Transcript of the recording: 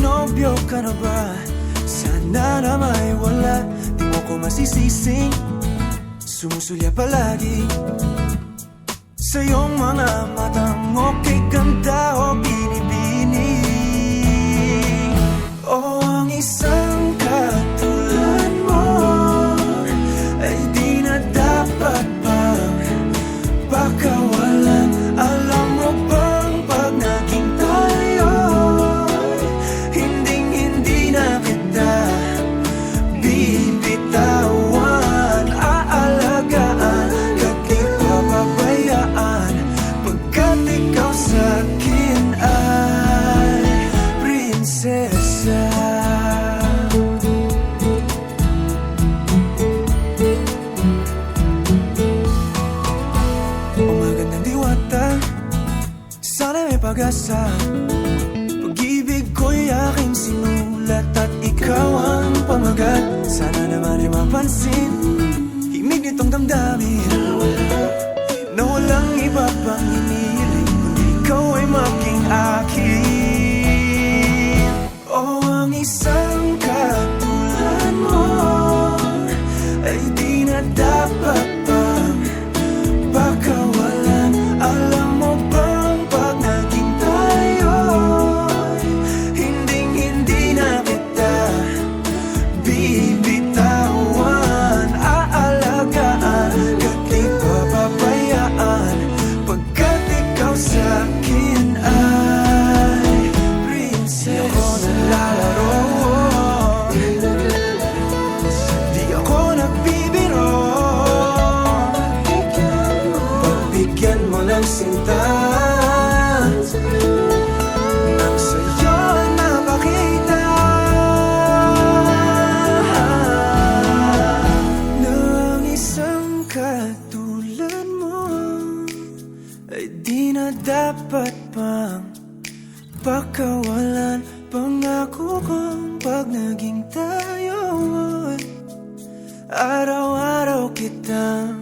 nobyo ka na ba? Sana na may wala, di mo ko masisising sumusulya palagi sa iyong mga matang okay ganda o binibini. O ang isang katulad mo ay di na dapat pang pakawalan. Alam mo bang pag naging tayo, hinding-hindi na kita bibitawan. Aalagaan ka't di papabayaan, pagkat ikaw sa'kin ay prinsesa. Sana may pag-asa, pag-ibig ko'y aking sinulat at ikaw ang pamagat. Sana naman ay mapansin himig nitong damdamin na walang iba pang hinihiling kundi ikaw ay maging akin. O ang isang katulad mo ay di na dapat pang pakawalan. Alam mo ba bibitawan, aalagaan ka't di papabayaan, pagkat ikaw sa'kin ay prinsesa. Di ako naglalaro, di ako nagbibiro, pagbigyan mo ng sinta nang sa'yo ang napakita ng isang katulad mo ay di na dapat pang pakawalan. Pangako kong pag naging tayo, araw-araw kitang